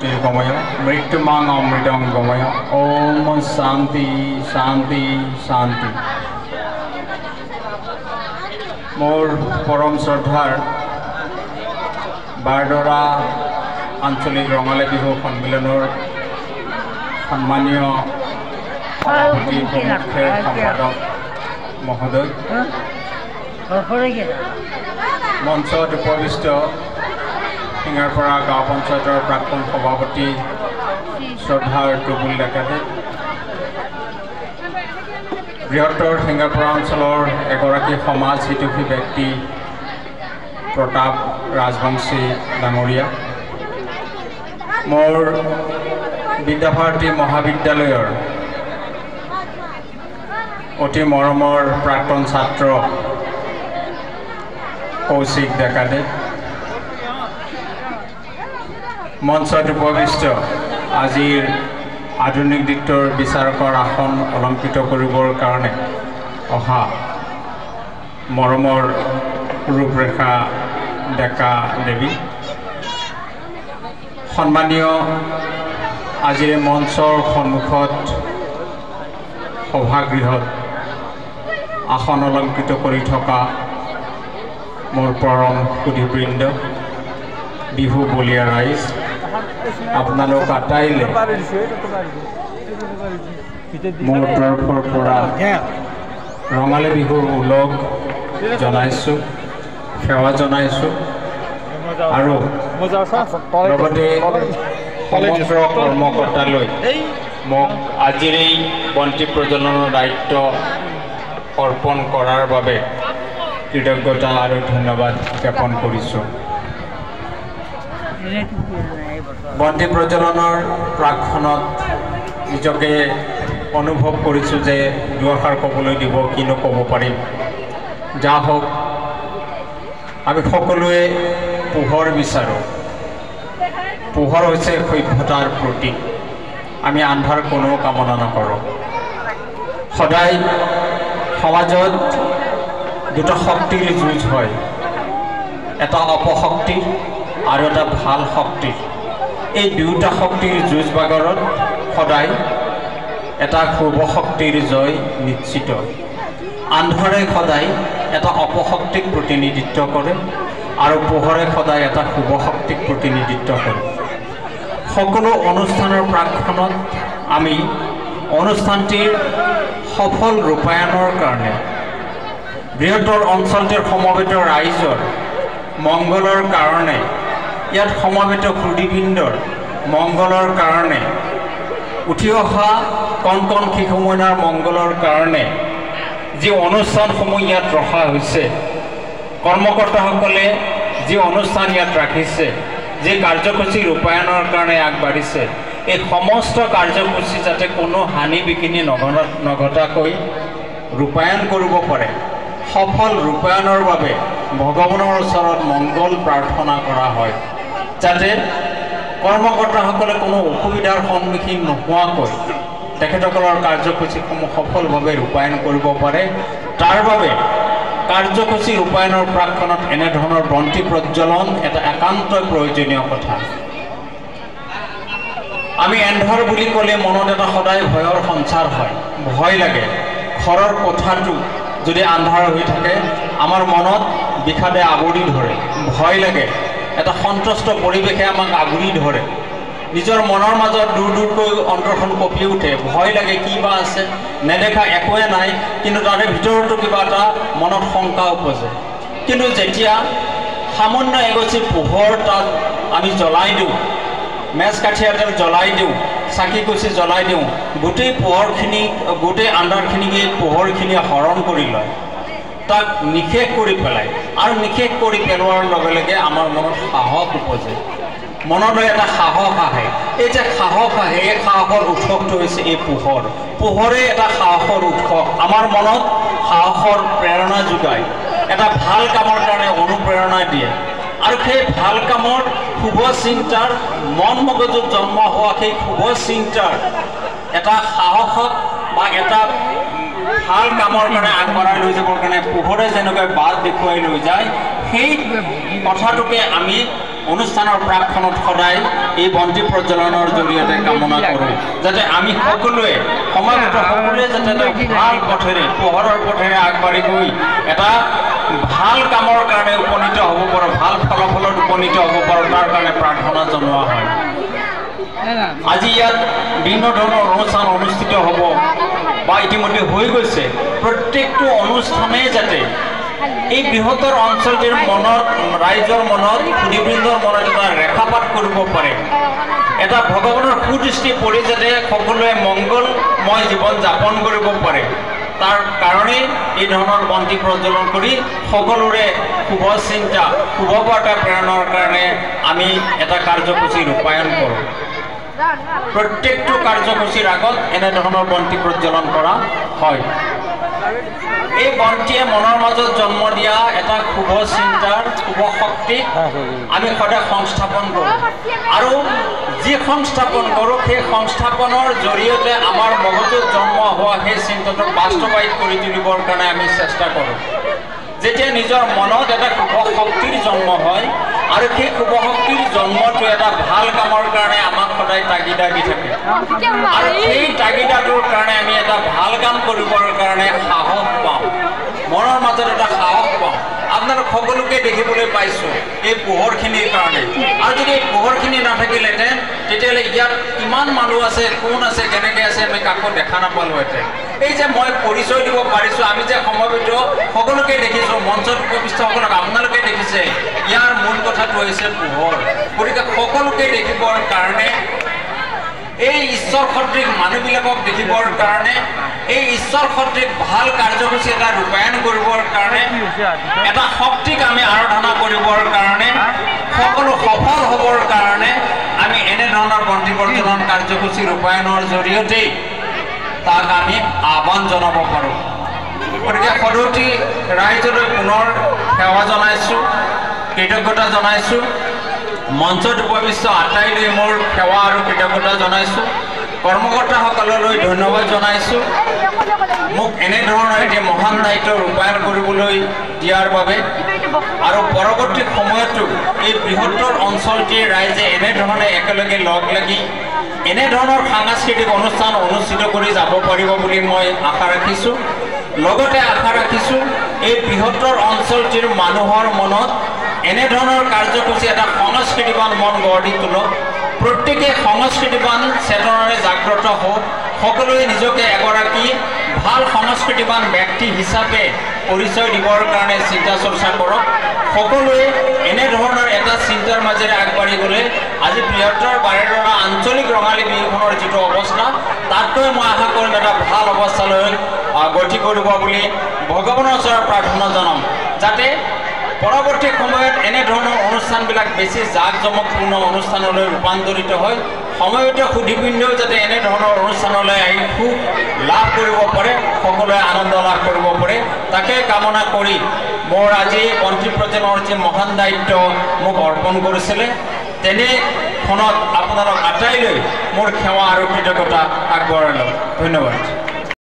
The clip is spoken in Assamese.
ज्योतिर्गमय मृत्युमांग अमृतंगमय ओम शांति शांति शांति। मोर परम श्रद्धार बारदरा आंचलिक रंगाली बिहु सम्मिलनर सम्मानीय सभापति प्रमुखे सम्पादक महोदय मंचत उपविष्ट सिंगारपरा गाँव पंचायतर प्राक्तन सभापति श्रद्धार टुबुल डेकादे बृहत्तर सिंगारपरा अंचलर एगराकी समाज हितुषी व्यक्ति प्रताप राजवंशी डांगरिया मोर विद्याभारती महाविद्यालयर अति मरमर प्राक्तन छात्र कौशिक डेकादे मंचत उपविष्ट आजिर आधुनिक दिक्तर विचारकर आसन अलंकृत करिबर कारणे अहा मरमर रूपरेखा डेका देवी सम्मानीय आजिर मंचर सम्मुखत सभागृहत आसन अलंकृत करि थका मोर परम सुधीबृंद बिहु बलिया राइज आपनालोक आटाइले मोर तरफर परा रंगाली बिहुर उलग जनाइछु सेवा जनाइछु आरो लगते समग्र कर्मकर्ताলৈ मक आजिर এই बन्ती प्रज्वलনৰ दायित्व अर्पण करार বাবে कृतज्ञता और धन्यवाद ज्ञापन करिছোঁ। बन्ती प्रज्वलনৰ प्राक्षणत निजके अनुभव करिছোঁ जे दुआषार कবলৈ দিব किनो कब पारिम जा होक आमी सकलोৱে पोहर विचारों पोहर হৈছে সভ্যতাৰ प्रतीक आमी आन्धार कोनो कामना नकरों सदाय समाजत दुटा शक्तिर जुज है एटा अपशक्तिर और एटा भाल शक्तिर এই দুটা শক্তির যুঁজ বাগৰত সদায় এটা শুভ শক্তিৰ জয় নিশ্চিত আন্ধাৰে সদায় এটা অপশক্তিক প্ৰতিনিধিত্ব কৰে আৰু পোহৰে সদায় এটা শুভ শক্তিক প্ৰতিনিধিত্ব কৰে। সকলো অনুষ্ঠানৰ প্ৰাক্ষণত আমি অনুষ্ঠানটিৰ সফল ৰূপায়ণৰ কাৰণে বৃহত্তৰ অঞ্চলটিৰ সমবেত ৰাইজৰ মংগলৰ কাৰণে ইয়াত সমবেত সুধীবৃন্দৰ মংগলৰ কাৰণে উঠি অহা কণ কণ শিশুমইনাৰ মংগলৰ কাৰণে যি অনুষ্ঠানসমূহ ইয়াত ৰখা হৈছে কৰ্মকৰ্তাসকলে যি অনুষ্ঠান ইয়াত ৰাখিছে যে কাৰ্যসূচী ৰূপায়ণৰ কাৰণে আগবাঢ়িছে এই সমস্ত কাৰ্যসূচী যাতে কোনো হানি বিঘিনি নঘটাকৈ ৰূপায়ণ কৰিব পাৰে সফল ৰূপায়ণৰ বাবে ভগৱানৰ ওচৰত মংগল প্ৰাৰ্থনা কৰা হয় যাতে কৰ্মকৰ্তাসকলে কোনো অসুবিধাৰ সন্মুখীন নোহোৱাকৈ তেখেতসকলৰ কাৰ্যসূচীসমূহ সফলভাৱে ৰূপায়ণ কৰিব পাৰে। তাৰ বাবে কাৰ্যসূচী ৰূপায়ণৰ প্ৰাক্ষণত এনেধৰণৰ বন্তি প্ৰজ্বলন এটা একান্ত প্ৰয়োজনীয় কথা। আমি এন্ধাৰ বুলি ক'লে মনত এটা সদায় ভয়ৰ সঞ্চাৰ হয় ভয় লাগে ঘৰৰ কোঠাটো যদি আন্ধাৰ হৈ থাকে আমাৰ মনত বিষাদে আগুৰি ধৰে ভয় লাগে এটা সন্তুষ্ট পৰিৱেশে আমাক আগুৰি ধৰে নিজৰ মনৰ মাজত দূৰ দূৰকৈ অন্তৰখন কঁপি উঠে ভয় লাগে কিবা আছে নেদেখা একোৱে নাই কিন্তু তাৰে ভিতৰতো কিবা এটা মনত শংকা উপজে কিন্তু যেতিয়া সামান্য এগছি পোহৰ তাত আমি জ্বলাই দিওঁ মেজ কাঠি এডাল জ্বলাই দিওঁ চাকি কুচি জ্বলাই দিওঁ গোটেই পোহৰখিনি গোটেই আন্ধাৰখিনিকে পোহৰখিনিয়ে হৰণ কৰি লয় তাক নিশেষ কৰি পেলায় আৰু নিশেষ কৰি পেলোৱাৰ লগে লগে আমাৰ মনত সাহস উপজে মনলৈ এটা সাহস আহে এই যে সাহস আহে এই সাহসৰ উৎসটো হৈছে এই পোহৰ পোহৰে এটা সাহসৰ উৎস আমাৰ মনত সাহসৰ প্ৰেৰণা যোগায় এটা ভাল কামৰ কাৰণে অনুপ্ৰেৰণা দিয়ে আৰু সেই ভাল কামৰ শুভ চিন্তাৰ মন মগজুত জন্ম হোৱা সেই শুভ চিন্তাৰ এটা সাহসক বা এটা ভাল কামৰ কাৰণে আগবঢ়াই লৈ যাবৰ কাৰণে পোহৰে যেনেকৈ বাট দেখুৱাই লৈ যায় সেই কথাটোকে আমি অনুষ্ঠানৰ প্ৰাকখনত সদায় এই বন্তি প্ৰজ্বলনৰ জৰিয়তে কামনা কৰোঁ যাতে আমি সকলোৱে সমাগত সকলোৱে যাতে ভাল পথেৰে পোহৰৰ পথেৰে আগবাঢ়ি গৈ এটা ভাল কামৰ কাৰণে উপনীত হ'ব পাৰোঁ ভাল ফলাফলত উপনীত হ'ব পাৰোঁ তাৰ কাৰণে প্ৰাৰ্থনা জনোৱা হয় আজি ইয়াত বিভিন্ন ধৰণৰ অনুষ্ঠান অনুষ্ঠিত হ'ব বা ইতিমধ্যে হৈ গৈছে প্ৰত্যেকটো অনুষ্ঠানেই যাতে এই বৃহত্তৰ অঞ্চলটিৰ মনত ৰাইজৰ মনত সুধীবৃন্দৰ মনত এটা ৰেখাপাত কৰিব পাৰে এটা ভগৱানৰ সুদৃষ্টি পৰি যাতে সকলোৱে মংগলময় জীৱন যাপন কৰিব পাৰে তাৰ কাৰণে এই ধৰণৰ বন্তি প্ৰজ্বলন কৰি সকলোৰে শুভ চিন্তা শুভ বাৰ্তা প্ৰেৰণৰ কাৰণে আমি এটা কাৰ্যসূচী ৰূপায়ণ কৰোঁ প্ৰত্যেকটো কাৰ্যসূচীৰ আগত এনে ধৰণৰ বন্তি প্ৰজ্বলন কৰা হয় এই বন্তিয়ে মনৰ মাজত জন্ম দিয়া এটা শুভ চিন্তাৰ শুভ শক্তি আমি সদায় সংস্থাপন কৰোঁ আৰু যি সংস্থাপন কৰোঁ সেই সংস্থাপনৰ জৰিয়তে আমাৰ মগজুত জন্ম হোৱা সেই চিন্তাটোক বাস্তৱায়িত কৰি তুলিবৰ কাৰণে আমি চেষ্টা কৰোঁ যেতিয়া নিজৰ মনত এটা শুভ শক্তিৰ জন্ম হয় আৰু সেই শুভ শক্তিৰ জন্মটো এটা ভাল কামৰ কাৰণে আমাক সদায় তাগিদা দি থাকে আৰু সেই তাগিদাটোৰ কাৰণে আমি এটা ভাল কাম কৰিবৰ কাৰণে সাহস পাওঁ মনৰ মাজত এটা সাহস পাওঁ আপোনালোক সকলোকে দেখিবলৈ পাইছোঁ এই পোহৰখিনিৰ কাৰণে আৰু যদি এই পোহৰখিনি নাথাকিলেহেঁতেন তেতিয়াহ'লে ইয়াত কিমান মানুহ আছে কোন আছে কেনেকৈ আছে আমি কাকো দেখা নাপালোহেঁতেন এই যে মই পৰিচয় দিব পাৰিছোঁ আমি যে সমবেত সকলোকে দেখিছোঁ মঞ্চত উপবিষ্টসকলক আপোনালোকে দেখিছে ইয়াৰ মূল কথাটো হৈছে পোহৰ গতিকে সকলোকে দেখিবৰ কাৰণে এই ঈশ্বৰ সদৃশ মানুহবিলাকক দেখিবৰ কাৰণে এই ঈশ্বৰ সদৃশ ভাল কাৰ্যসূচী এটা ৰূপায়ণ কৰিবৰ কাৰণে এটা শক্তিক আমি আৰাধনা কৰিবৰ কাৰণে সকলো সফল হ'বৰ কাৰণে আমি এনেধৰণৰ বন্তি প্ৰজ্বলন কাৰ্যসূচী ৰূপায়ণৰ জৰিয়তেই তাক আমি আহ্বান জনাব পাৰোঁ গতিকে সদৌতি ৰাইজলৈ পুনৰ সেৱা জনাইছোঁ কৃতজ্ঞতা জনাইছোঁ মঞ্চত উপবিষ্ট আটাইলৈ মোৰ সেৱা আৰু কৃতজ্ঞতা জনাইছোঁ কৰ্মকৰ্তাসকললৈ ধন্যবাদ জনাইছোঁ মোক এনেধৰণৰ এটি মহান দায়িত্ব ৰূপায়ণ কৰিবলৈ দিয়াৰ বাবে আৰু পৰৱৰ্তী সময়তো এই বৃহত্তৰ অঞ্চলটিৰ ৰাইজে এনেধৰণে একেলগে লগ লাগি এনেধৰণৰ সাংস্কৃতিক অনুষ্ঠান অনুষ্ঠিত কৰি যাব পাৰিব বুলি মই আশা ৰাখিছোঁ লগতে আশা ৰাখিছোঁ এই বৃহত্তৰ অঞ্চলটিৰ মানুহৰ মনত এনেধৰণৰ কাৰ্যসূচী এটা সংস্কৃতিবান মন গঢ় দি তোলক প্ৰত্যেকে সংস্কৃতিবান চেতনাৰে জাগ্ৰত হওক সকলোৱে নিজকে এগৰাকী ভাল সংস্কৃতিবান ব্যক্তি হিচাপে পৰিচয় দিবৰ কাৰণে চিন্তা চৰ্চা কৰক সকলোৱে এনেধৰণৰ এটা চিন্তাৰ মাজেৰে আগবাঢ়ি গ'লে আজি বৃহত্তৰ বাৰেৰনা আঞ্চলিক ৰঙালী বিহুখনৰ যিটো অৱস্থা তাতকৈ মই আশা কৰিম এটা ভাল অৱস্থালৈ গতি কৰিব বুলি ভগৱানৰ ওচৰত প্ৰাৰ্থনা জনাম যাতে পৰৱৰ্তী সময়ত এনেধৰণৰ অনুষ্ঠানবিলাক বেছি জাক জমকপূৰ্ণ অনুষ্ঠানলৈ ৰূপান্তৰিত হয় সময়ত সুধীবৃন্দও যাতে এনেধৰণৰ অনুষ্ঠানলৈ আহি খুব লাভ কৰিব পাৰে সকলোৱে আনন্দ লাভ কৰিব পাৰে তাকে কামনা কৰি মোৰ আজি বন্তি প্ৰজ্বলনৰ যি মহান দায়িত্ব মোক অৰ্পণ কৰিছিলে তেনেখনত আপোনালোক আটাইলৈ মোৰ সেৱা আৰু কৃতজ্ঞতা আগবঢ়ালোঁ ধন্যবাদ